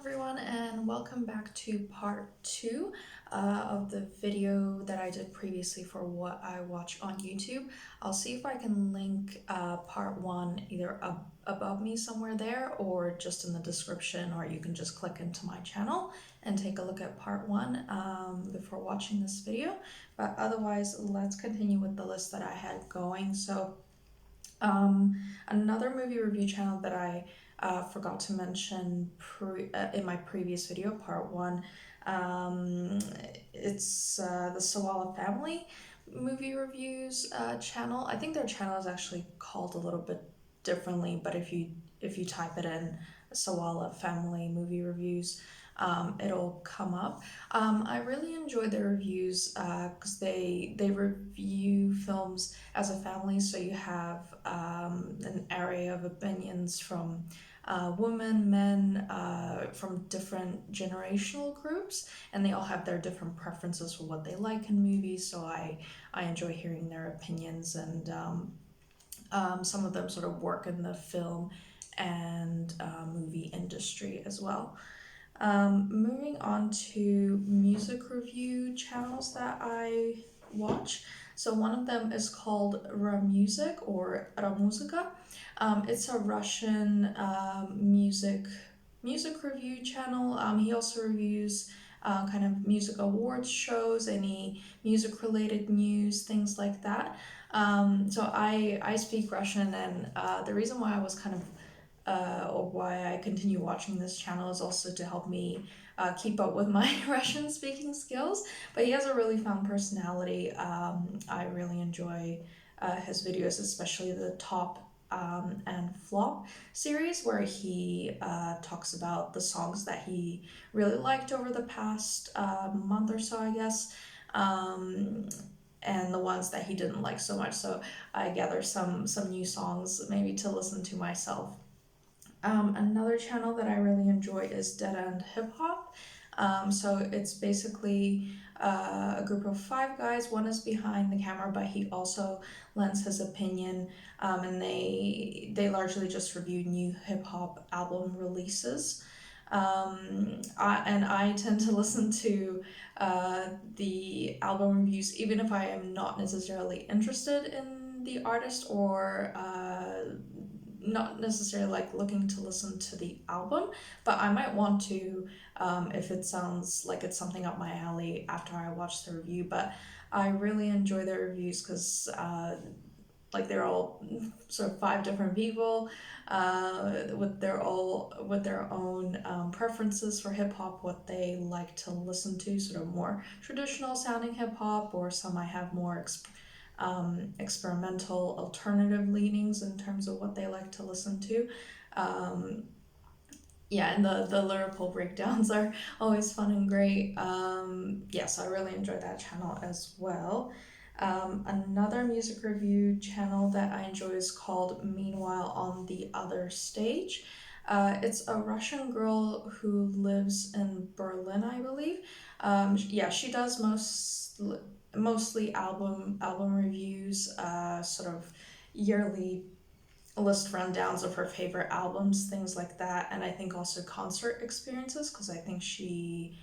everyone, and welcome back to part two of the video that I did previously for what I watch on YouTube. I'll see if I can link part one either above me somewhere there or just in the description, or you can just click into my channel and take a look at part one before watching this video. But otherwise, let's continue with the list that I had going. Another movie review channel that I forgot to mention in my previous video, part one, it's the Sawala Family movie reviews channel. I think their channel is actually called a little bit differently, but if you type it in, Sawala Family movie reviews, it'll come up. I really enjoy their reviews because they review films as a family, so you have an array of opinions from women, men, from different generational groups, and they all have their different preferences for what they like in movies. So I enjoy hearing their opinions, and some of them sort of work in the film and movie industry as well. Moving on to music review channels that I watch. So one of them is called Ramusic or Ramuzika. It's a Russian music review channel. He also reviews kind of music awards shows, any music related news, things like that. So I speak Russian, and the reason why I was kind of or why I continue watching this channel is also to help me keep up with my Russian speaking skills. But he has a really fun personality. I really enjoy his videos, especially the top and flop series, where he talks about the songs that he really liked over the past month or so, I guess. And the ones that he didn't like so much. So I gather some new songs maybe to listen to myself. Another channel that I really enjoy is Dead End Hip Hop. So it's basically a group of five guys. One is behind the camera, but he also lends his opinion, and they largely just review new hip hop album releases. I tend to listen to the album reviews even if I am not necessarily interested in the artist, or not necessarily like looking to listen to the album, but I might want to if it sounds like it's something up my alley after I watch the review. But I really enjoy their reviews because like they're all sort of five different people with their own preferences for hip hop, what they like to listen to, sort of more traditional sounding hip hop, or some I have more experimental alternative leanings in terms of what they like to listen to. Yeah, and the lyrical breakdowns are always fun and great. Yeah, so I really enjoy that channel as well. Another music review channel that I enjoy is called Meanwhile on the Other Stage. It's a Russian girl who lives in Berlin, I believe. Yeah, she does mostly album reviews, sort of yearly list rundowns of her favorite albums, things like that, and I think also concert experiences, because I think she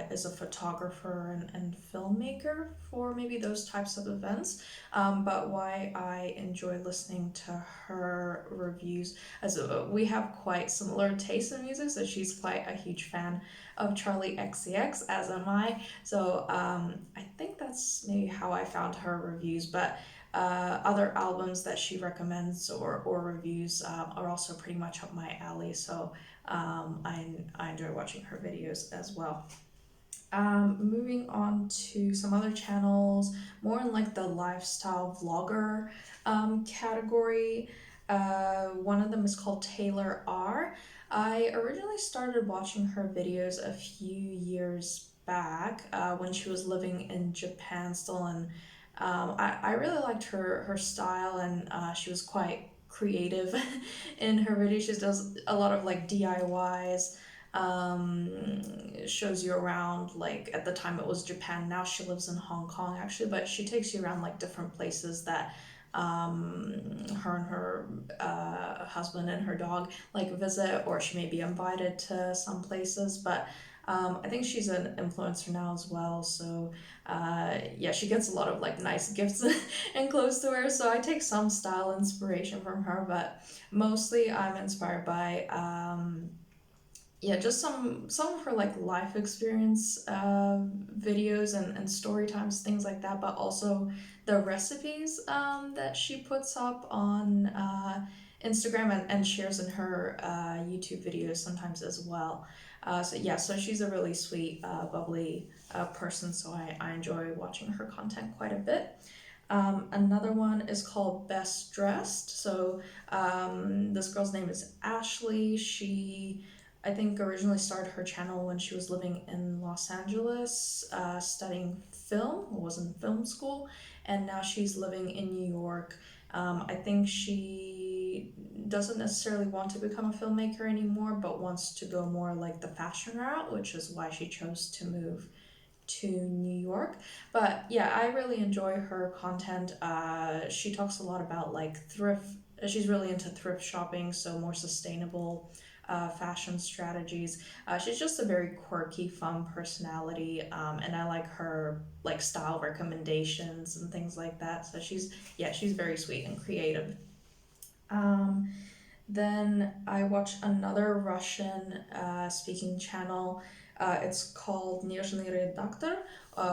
is a photographer and filmmaker for maybe those types of events. But why I enjoy listening to her reviews, as we have quite similar tastes in music, so she's quite a huge fan of Charlie XCX, as am I. So I think that's maybe how I found her reviews, but other albums that she recommends or reviews are also pretty much up my alley, so I enjoy watching her videos as well. Moving on to some other channels, more in like the lifestyle vlogger category. One of them is called Taylor R. I originally started watching her videos a few years back when she was living in Japan still, and I really liked her style, and she was quite creative in her videos. She does a lot of like DIYs, shows you around, like at the time it was Japan, now she lives in Hong Kong actually, but she takes you around like different places that her and her husband and her dog like visit, or she may be invited to some places. But I think she's an influencer now as well, so yeah, she gets a lot of like nice gifts and clothes to wear. So I take some style inspiration from her, but mostly I'm inspired by yeah, just some of her like life experience videos and story times, things like that, but also the recipes that she puts up on Instagram and shares in her YouTube videos sometimes as well. So yeah, so she's a really sweet, bubbly person, so I enjoy watching her content quite a bit. Another one is called Best Dressed. So this girl's name is Ashley. She, I think, originally started her channel when she was living in Los Angeles, studying film, was in film school, and now she's living in New York. I think she doesn't necessarily want to become a filmmaker anymore, but wants to go more like the fashion route, which is why she chose to move to New York. But yeah, I really enjoy her content. She talks a lot about like thrift. She's really into thrift shopping, so more sustainable fashion strategies. She's just a very quirky, fun personality, and I like her like style recommendations and things like that. So she's very sweet and creative. Um, then I watched another Russian speaking channel. It's called Нежный редактор,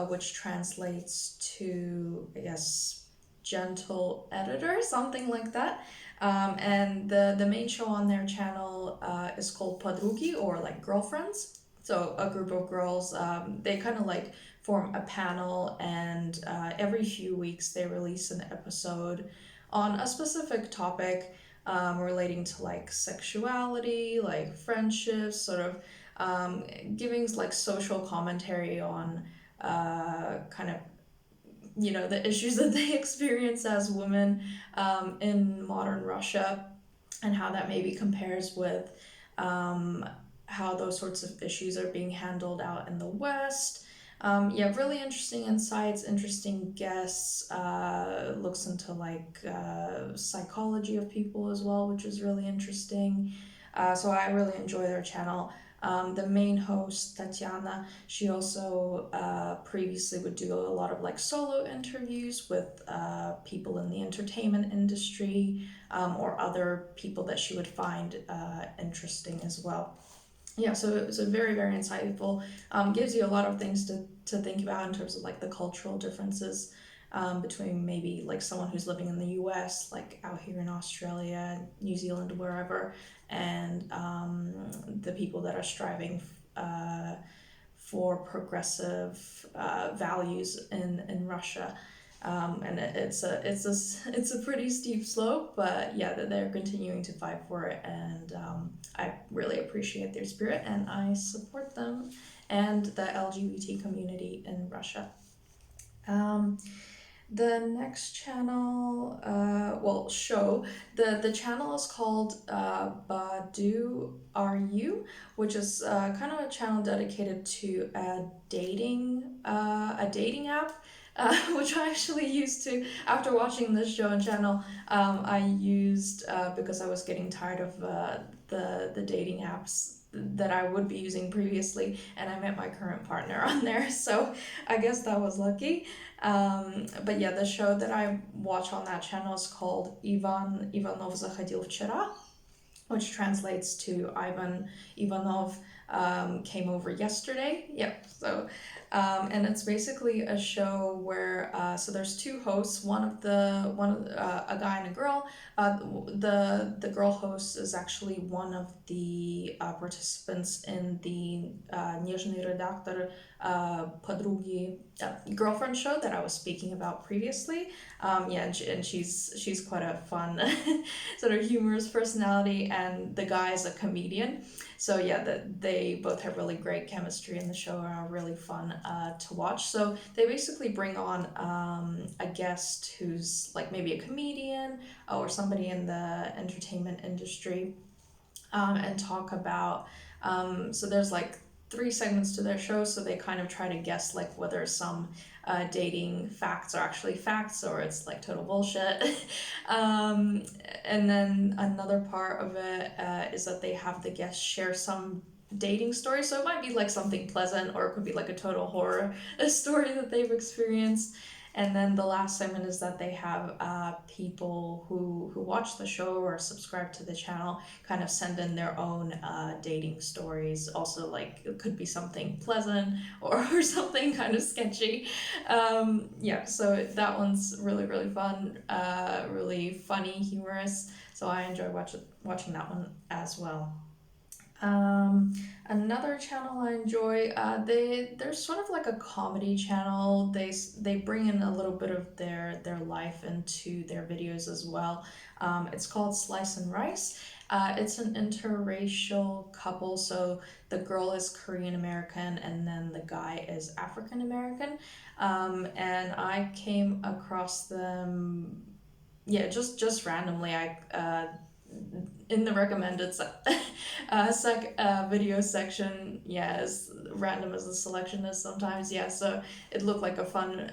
which translates to, I guess, gentle editor, something like that. And the main show on their channel is called Подруги, or like girlfriends. So a group of girls, they kind of like form a panel, and every few weeks they release an episode on a specific topic relating to like sexuality, like friendships, sort of giving like social commentary on kind of the issues that they experience as women in modern Russia, and how that maybe compares with um, how those sorts of issues are being handled out in the West. Yeah, really interesting insights, interesting guests. Looks into like psychology of people as well, which is really interesting. So I really enjoy their channel. The main host, Tatiana, she also previously would do a lot of like solo interviews with people in the entertainment industry, or other people that she would find interesting as well. Yeah, so it was a very, very insightful. Gives you a lot of things to think about in terms of like the cultural differences between maybe like someone who's living in the US, like out here in Australia, New Zealand, wherever, and the people that are striving for progressive values in Russia. And it's a pretty steep slope, but yeah, that they're continuing to fight for it, and I really appreciate their spirit, and I support them and the LGBT community in Russia. Um, the next channel, show, the channel is called Badu Are You, which is kind of a channel dedicated to a dating app. Which I actually used to, after watching this show and channel, I used because I was getting tired of the dating apps that I would be using previously, and I met my current partner on there, so I guess that was lucky. But yeah, the show that I watch on that channel is called Ivanov заходил вчера, which translates to Ivanov came over yesterday. Yep. So, and it's basically a show where so there's two hosts. A guy and a girl. The girl host is actually one of the participants in the Нежный редактор подруги girlfriend show that I was speaking about previously. Yeah, and she's quite a fun sort of humorous personality, and the guy is a comedian. So yeah, they both have really great chemistry in the show and are really fun to watch. So they basically bring on a guest who's like maybe a comedian or somebody in the entertainment industry, and talk about so there's like three segments to their show, so they kind of try to guess like whether some dating facts are actually facts or it's like total bullshit. um, and then another part of it is that they have the guests share some dating story, so it might be like something pleasant or it could be like a total horror story that they've experienced. And then the last segment is that they have people who watch the show or subscribe to the channel kind of send in their own dating stories. Also, like it could be something pleasant or something kind of sketchy. Yeah, so that one's really, really fun, really funny, humorous. So I enjoy watching that one as well. Another channel I enjoy, they're sort of like a comedy channel. They bring in a little bit of their life into their videos as well. It's called Slice and Rice. It's an interracial couple, so the girl is Korean American and then the guy is African American. And I came across them, yeah, just randomly. I in the recommended video section, yeah, as random as the selection is sometimes, yeah, so it looked like a fun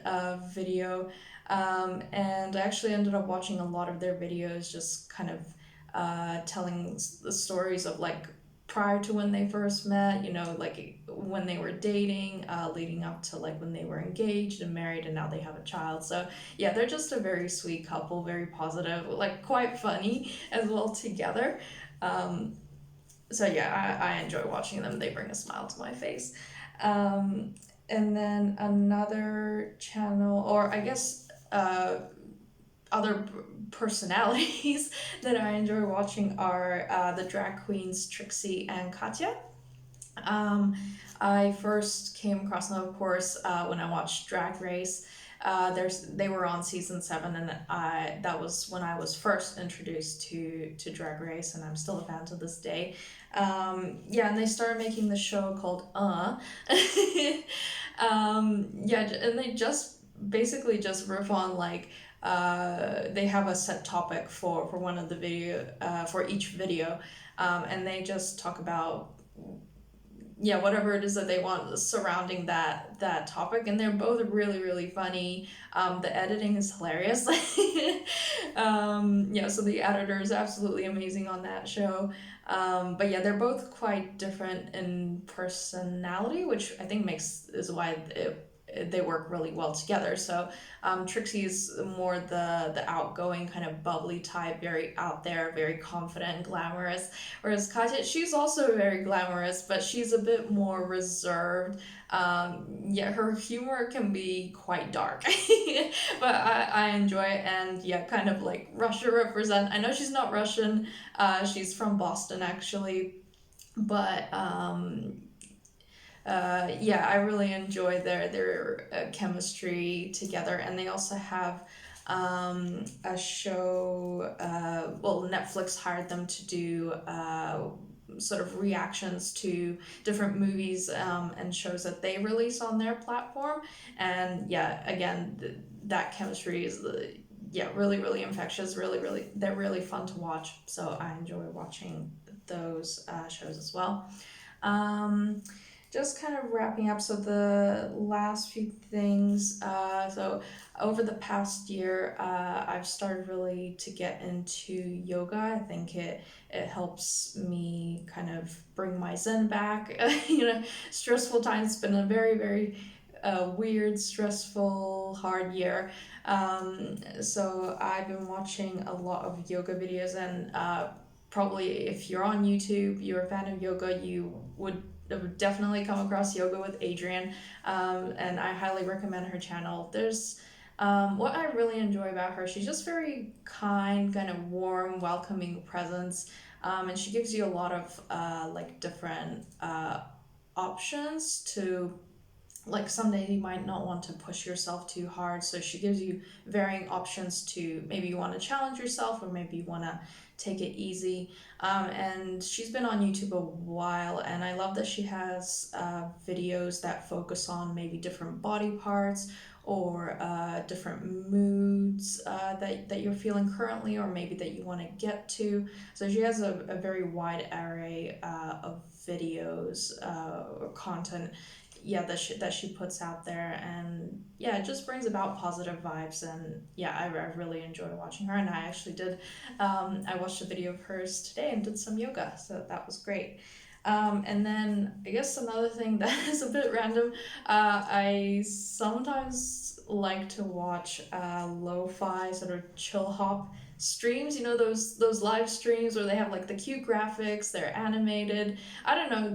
video. And I actually ended up watching a lot of their videos, just kind of telling the stories of like prior to when they first met, you know, like when they were dating, leading up to like when they were engaged and married and now they have a child. So yeah, they're just a very sweet couple, very positive, like quite funny as well together. Um, so yeah, I enjoy watching them. They bring a smile to my face. And then another channel, or I guess other personalities that I enjoy watching are the drag queens Trixie and Katya. Um, I first came across them, of course, when I watched Drag Race. They were on season 7, and that was when I was first introduced to Drag Race, and I'm still a fan to this day. Yeah, and they started making the show called yeah, and they just basically just riff on like they have a set topic for one of the video for each video, and they just talk about, yeah, whatever it is that they want surrounding that topic, and they're both really, really funny. The editing is hilarious. Yeah, so the editor is absolutely amazing on that show. But yeah, they're both quite different in personality, which I think is why they work really well together. So Trixie's more the outgoing, kind of bubbly type, very out there, very confident and glamorous. Whereas Katya, she's also very glamorous, but she's a bit more reserved. Yeah, her humor can be quite dark, but I enjoy it. And yeah, kind of like Russia represent. I know she's not Russian. She's from Boston actually, but yeah, I really enjoy their chemistry together, and they also have a show. Well, Netflix hired them to do sort of reactions to different movies and shows that they release on their platform, and yeah, again, that chemistry is yeah, really, really infectious. Really, really, they're really fun to watch. So I enjoy watching those shows as well. Um, just kind of wrapping up, so the last few things, so over the past year, I've started really to get into yoga. I think it helps me kind of bring my zen back. You know, stressful times. It's been a very, very weird, stressful, hard year. So I've been watching a lot of yoga videos, and probably if you're on YouTube, you're a fan of yoga, you would definitely come across Yoga with Adriene, and I highly recommend her channel. There's what I really enjoy about her, she's just very kind, kind of warm, welcoming presence, and she gives you a lot of like different options to, like some days you might not want to push yourself too hard, so she gives you varying options to maybe you want to challenge yourself or maybe you want to take it easy. And she's been on YouTube a while, and I love that she has videos that focus on maybe different body parts or different moods that you're feeling currently or maybe that you want to get to. So she has a very wide array of videos or content, yeah, that she puts out there, and yeah, it just brings about positive vibes, and yeah, I really enjoy watching her. And I actually did, I watched a video of hers today and did some yoga, so that was great. And then I guess another thing that is a bit random, I sometimes like to watch lo-fi sort of chill hop streams. You know, those live streams where they have like the cute graphics, they're animated. I don't know.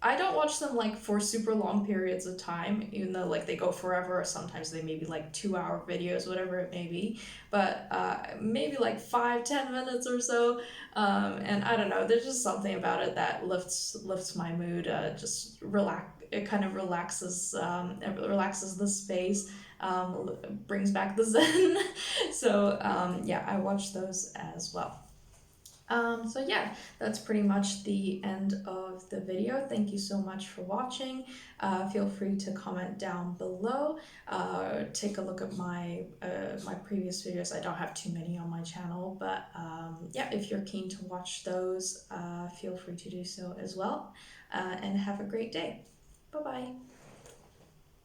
I don't watch them like for super long periods of time, even though like they go forever, or sometimes they may be like 2 hour videos, whatever it may be. But maybe like 5-10 minutes or so. And I don't know, there's just something about it that lifts my mood. Just relax. It kind of it relaxes the space. Brings back the zen. So yeah, I watch those as well. So yeah, that's pretty much the end of the video. Thank you so much for watching. Feel free to comment down below. Take a look at my previous videos. I don't have too many on my channel, but yeah, if you're keen to watch those, feel free to do so as well. And have a great day. Bye bye.